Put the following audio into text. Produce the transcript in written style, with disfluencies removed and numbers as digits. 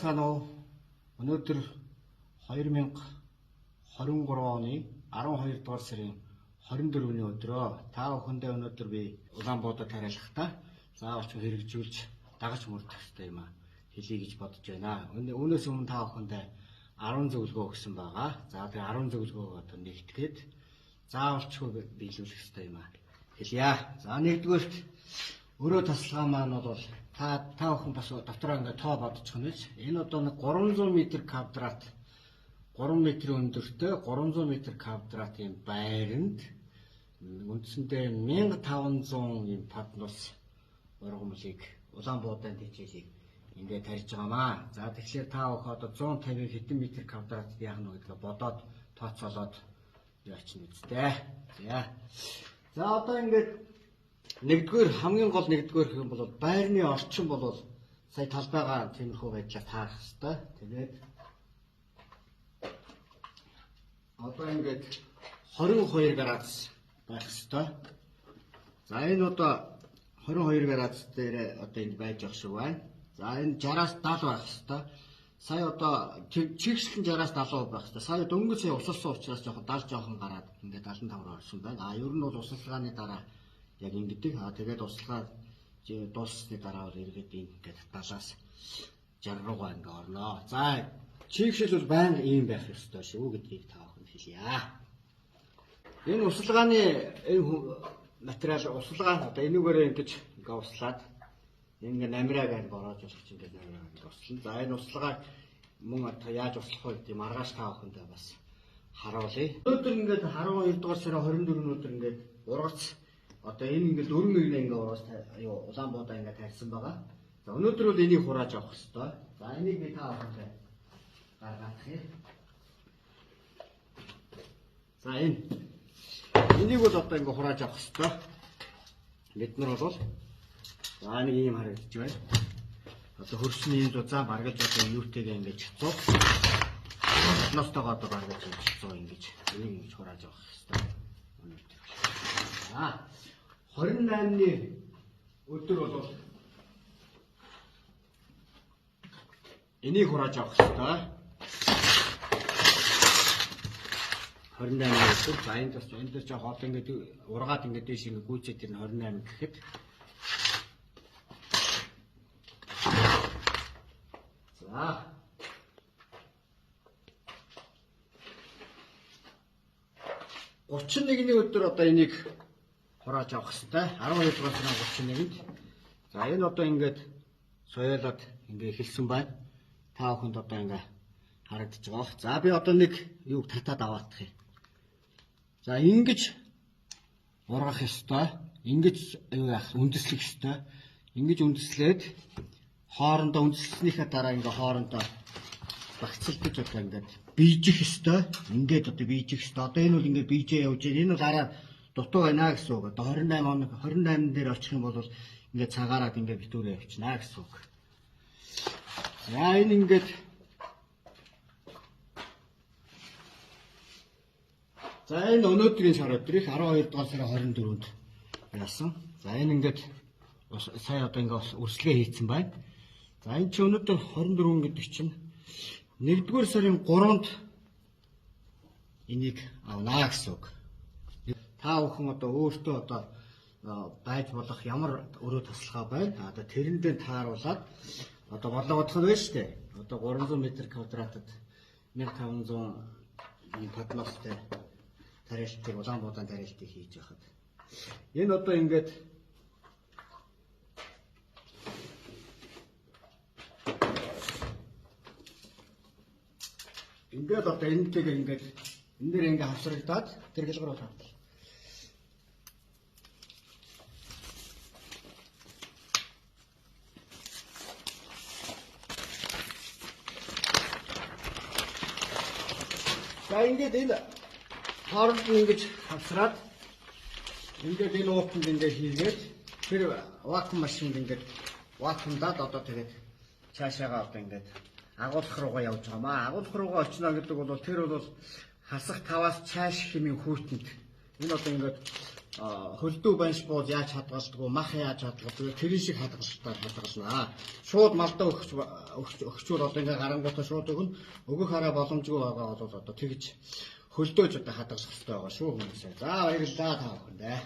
байна уу? Өнөөдөр 2023 оны 12 дугаар сарын 24-ний өдрөө та бүхэндээ өнөөдөр би Улаанбаатар тариалахтаа заавалч хэрэгжүүлж дагаж мөрдөх хэрэгтэй юм а хэлье гэж бодож байна. Үүнээс өмнө та бүхэндээ 10 зөвлөгөө өгсөн байгаа. За тэгээ 10 зөвлөгөөг одоо нэгтгэхэд заавалч биелүүлэх хэрэгтэй юм а хэлье. За нэгдүгээрт өрөө тасалгаа маань бол та бүхэн бас дотроо ингээд тоо бодчих нь. Энэ одоо нэг 300 м квадрат 3 м өндөртэй 300 м квадратын байранд үндсэндээ 1500 юм паднус ургамлыг Улаанбаатарын хичээлийг ингээд тарьж байгаамаа. За тэгэхээр та бүхэн одоо 150 хэдэн метр квадрат яах нь гэдгээ бодоод тооцоолоод яачин үстэй. За одоо ингээд хамгийн гол нэгдүгээр юм бол байрны орчин бол сая талбайгаа тиймэрхүү байдлаар таарах хэрэгтэй. Тэгээд одоо ингээд 22 градус байх хэрэгтэй. За энэ одоо 22 градус дээр одоо энд байж байгаа шүү байна. За энэ 60-аас 70 байх хэрэгтэй. Сая одоо чигшлэн 60-аас 70% байх хэрэгтэй. Сая дөнгөж сая усалсан учраас жоохон гараад ингээд 75-аар орсон байна. Ер нь бол усалгааны дараа яг ингэдэг. Тэгээд услага дууссны дараа эргээд ингээд 70-аас 60 руугаа ингээд орно. За чигшил бол байнга ийм байх ёстой шүү гэдгийг та бүхэн хэлье. Энэ усалгааны материал услага одоо энүүгээр ингэж ингээд услаад ингээд намираг ань бороож болох чинь ингээд намираг ань услана. За энэ услага мөн одоо яаж услах вэ гэдэг маргааш та бүхэндээ бас харуулъя. Өнөөдөр ингээд 12 дугаар сарын 24-ний өдөр ингээд ургац одоо энэ ингээд 4 мөрний ингээд ургац Улаанбаатар ингээд тарьсан байгаа. За өнөөдөр бол энийг хурааж авах хэрэгтэй. За энийг би та бүхэндээ гаргах. За энийг бол одоо ингээд хурааж авах хэрэгтэй. Бид нар бол за нэг юм харагдаж байна. Одоо хөрсний зузаан баргаж одоо юутэйгээ ингээд чицуу. Ностойгоо одоо баргаж чицуу ингэж энийг ингэж хурааж авах хэрэгтэй. Өнөөдөр. За 28-ны өдөр бол энийг хурааж авах хэрэгтэй. 28-ны өдөр за энд дээр жоо хол ингээд ургаад ингээд дэш ингээд гүйцээд ирнэ 28 гэхэд за 31-ний өдөр одоо энийг хурааж авах хэрэгтэй. 12 дугаар сарын 31-нд. За энэ одоо ингээд соёолоод ингээд эхэлсэн байна. Та бүхэнд одоо ингээд харагдаж байгаа. За би одоо нэг юуг татаад аваадах юм. За ингэж ургах ёстой. Ингэж юу яах үндэслэх ёстой. Ингэж үндэслээд хоорондоо үндэслэснийхаа дараа ингээд хоорондоо багцлдаж одоо ингээд бийжих ёстой. Ингээд одоо бийжих ёстой. Одоо энэ бол ингээд бийжээ явж байна. Энэ бол араа дутуу байна гэсэн үг. Одоо 28 дээр очих юм бол ингээд цагаараад ингээд битүүрээ явчихна гэсэн үг. За энэ ингээд за энэ өнөөдрийн сар өдрийг 12 дугаар сарын 24-нд яасан. За энэ ингээд сая одоо ингээд үрслэгээ хийцэн байна. За энэ чи өнөөдөр 24 гэдэг чинь 1-р сарын 3-нд энийг авнаа гэсэн үг. Та бүхэн одоо өөртөө одоо байж болох ямар өрөө тасалгаа байна. Одоо тэрэндээ тааруулаад одоо бодлого бодох нь байна шүү дээ. Одоо 300 м квадратад 1500 ийм падностай тариалтыг Улаанбаатарын тариалтыг хийж яхад. Энэ одоо ингээд одоо энэтэйг ингээд энэ дээр ингээд хавсрагдаад тэр хэлгэр болоо. За ингээд энэ хооронд ингэж хавсраад ингээд энэ уутанд ингээд хийгээд тэр вакуум машинд ингээд вакуумдаад одоо тэгээд цаашаагаа одоо ингээд агуулгах руугаа явж байгаамаа. Агуулгах руугаа очино гэдэг бол тэр бол хасах таваас цааш хэмээн хүүтэнд Энэ одоо ингээд хөлдөө банш бууз яаж хадгалдаггүй, мах яаж хадгалдаггүй, тэрийн шиг хадгална. Шууд малдаа өгчвөр одоо ингээд гарангуудаа шууд өгнө. Өгөх хараа боломжгүй байгаа бол одоо тэгж хөлдөөж одоо хадгалах хэрэгтэй байгаа шүү хүмүүсээ. За баярлалаа та бүхэндээ.